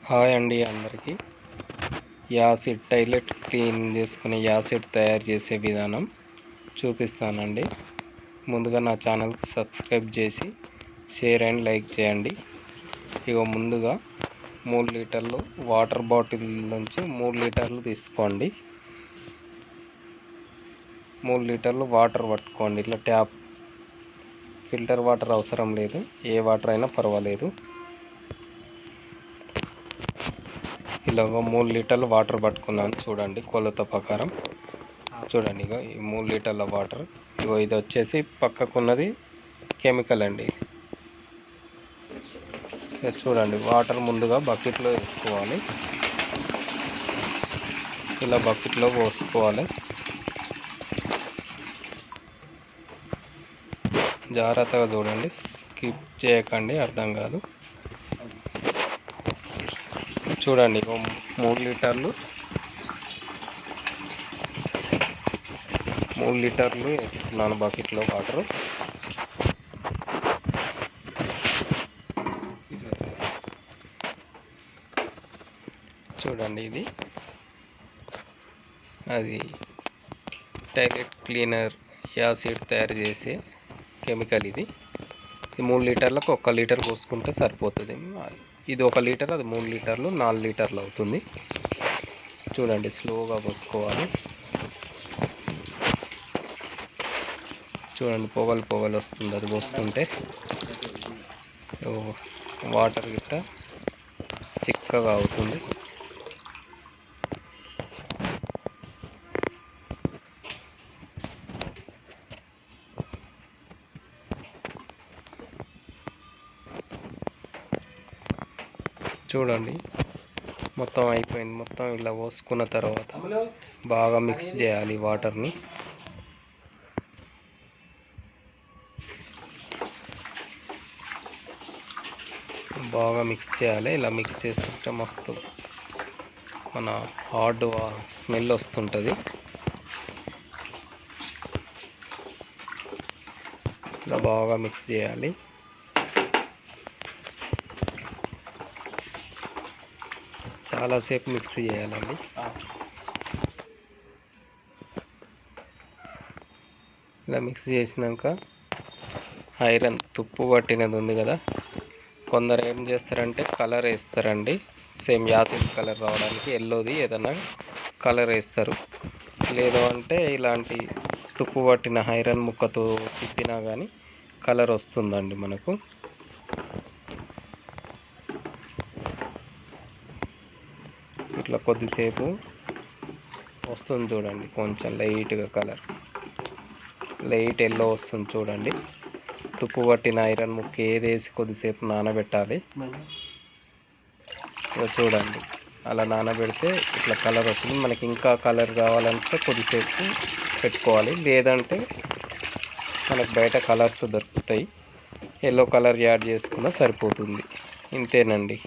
Hi అండి అందరికీ. Acid toilet clean చేసుకునే యాసిడ్ తయారు చేసే విధానం చూపిస్తానండి. ముందుగా నా ఛానల్కి సబ్స్క్రైబ్ చేసి షేర్ అండ్ లైక్ చేయండి. ముందుగా 3 లీటర్లు వాటర్ బాటిల్ నుంచి 3 లీటర్లు తీసుకోండి. 3 లీటర్లు వాటర్ పట్టుకోండి. ఇట్లా ట్యాప్ ఫిల్టర్ వాటర్ అవసరం లేదు, ఏ వాటర్ అయినా పర్వాలేదు. ఇలా 3 లీటర్ల వాటర్ పట్టుకున్నాను చూడండి. కొలత ప్రకారం చూడండి. ఈ 3 లీటర్ల వాటర్, ఇది వచ్చేసి పక్కకున్నది కెమికల్ అండి. చూడండి, వాటర్ ముందుగా బకెట్లో వేసుకోవాలి. ఇలా బకెట్లో పోసుకోవాలి. జాగ్రత్తగా చూడండి, స్కిప్ చేయకండి, అర్థం కాదు. చూడండి, 3 లీటర్లు వేసుకున్నాను బకెట్లో వాటర్. చూడండి, ఇది అది టాయిలెట్ క్లీనర్ యాసిడ్ తయారు చేసే కెమికల్. ఇది 3 లీటర్లకు 1 లీటర్ పోసుకుంటే సరిపోతుంది. ఇది 1 లీటర్, అది 3 లీటర్లు, 4 లీటర్లు అవుతుంది. చూడండి, స్లోగా పోసుకోవాలి. చూడండి, పొగలు వస్తుంది అది పోస్తుంటే. వాటర్ గిట్ట చిక్కగా అవుతుంది. చూడండి, మొత్తం అయిపోయింది. మొత్తం ఇలా పోసుకున్న తర్వాత బాగా మిక్స్ చేయాలి వాటర్ని. బాగా మిక్స్ చేయాలి. ఇలా మిక్స్ చేస్తుంటే మస్తు మన హార్డ్ స్మెల్ వస్తుంటుంది. ఇలా బాగా మిక్స్ చేయాలి. చాలాసేపు మిక్స్ చేయాలండి. ఇలా మిక్స్ చేసినాక ఐరన్ తుప్పు పట్టినది ఉంది కదా, కొందరు ఏం చేస్తారంటే కలర్ వేస్తారండి. సేమ్ యాసిడ్ కలర్ రావడానికి ఎల్లోది ఏదైనా కలర్ వేస్తారు. లేదు అంటే ఇలాంటి తుప్పు పట్టిన ఐరన్ ముక్కతో తిప్పినా కానీ కలర్ వస్తుందండి మనకు. ఇట్లా కొద్దిసేపు వస్తుంది చూడండి, కొంచెం లైట్గా కలర్, లైట్ ఎల్లో వస్తుంది చూడండి. తుప్పు పట్టిన ఐరన్ ముక్క ఏదేసి కొద్దిసేపు నానబెట్టాలి. చూడండి, అలా నానబెడితే ఇట్లా కలర్ వస్తుంది. మనకి ఇంకా కలర్ కావాలంటే కొద్దిసేపు పెట్టుకోవాలి. లేదంటే మనకు బయట కలర్స్ దొరుకుతాయి, ఎల్లో కలర్ యాడ్ చేసుకున్నా సరిపోతుంది. ఇంతేనండి.